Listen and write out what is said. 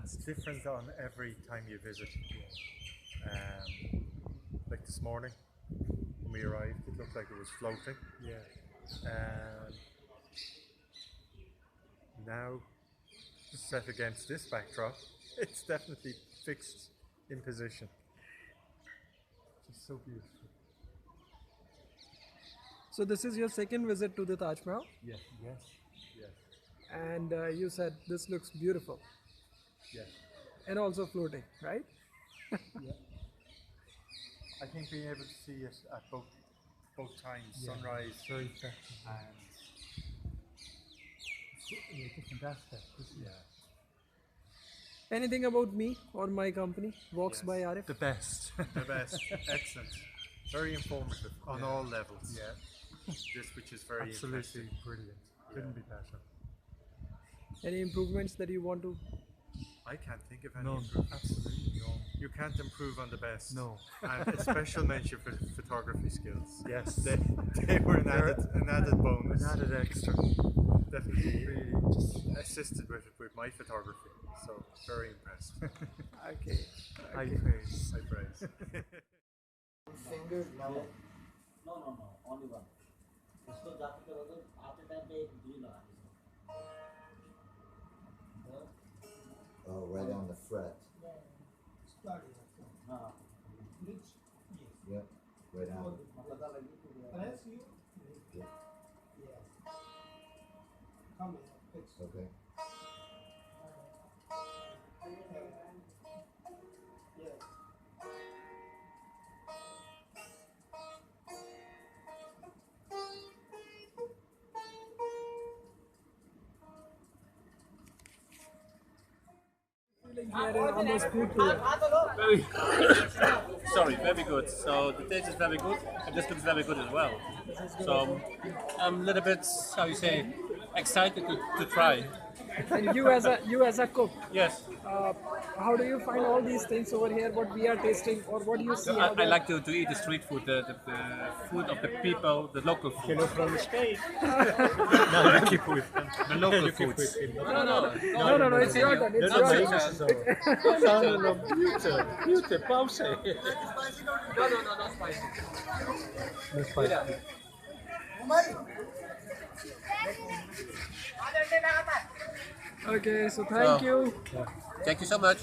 And it's different on every time you visit. Like this morning when we arrived, it looked like it was floating. Now, set against this backdrop, it's definitely fixed in position. It's so beautiful. So this is your second visit to the Taj Mahal, Yes. and you said this looks beautiful Yes. and also floating, right? Yeah. I think being able to see it at both times, sunrise Very effective. and Different aspect. Anything about me or my company? Walks by Arif. the best. Excellent. Very informative on all levels. Yeah, This, which is very absolutely impressive. brilliant. Couldn't be better. Any improvements that you want to? I can't think of any None. improvements. Absolutely none. You can't improve on the best. No. And a special mention for photography skills. Yes. They were an added bonus. An added extra. Definitely Really just assisted with my photography. So very impressed. Okay. high praise. I praise. Finger, no. No, only one. इसको जाते करोगे आते time पे एक drill लगा दीजिए। Oh, right on the fret. हाँ। Yep, right on. Press you. Yep. Yes. Come here. Fix. Okay. Yes. On this food tour. Sorry, very good. So the taste is very good, and this looks very good as well. So I'm a little bit, how you say, excited to try. And you as a cook, Yes, how do you find all these things over here? What we are tasting, or what do you see? I like to eat the street food, the food of the people, the local food. from the state. No, you keep with them. The local foods. No, it's your turn. It's your turn. Beauty, pause. No, not spicy. No spicy. Okay, so thank you. Thank you so much.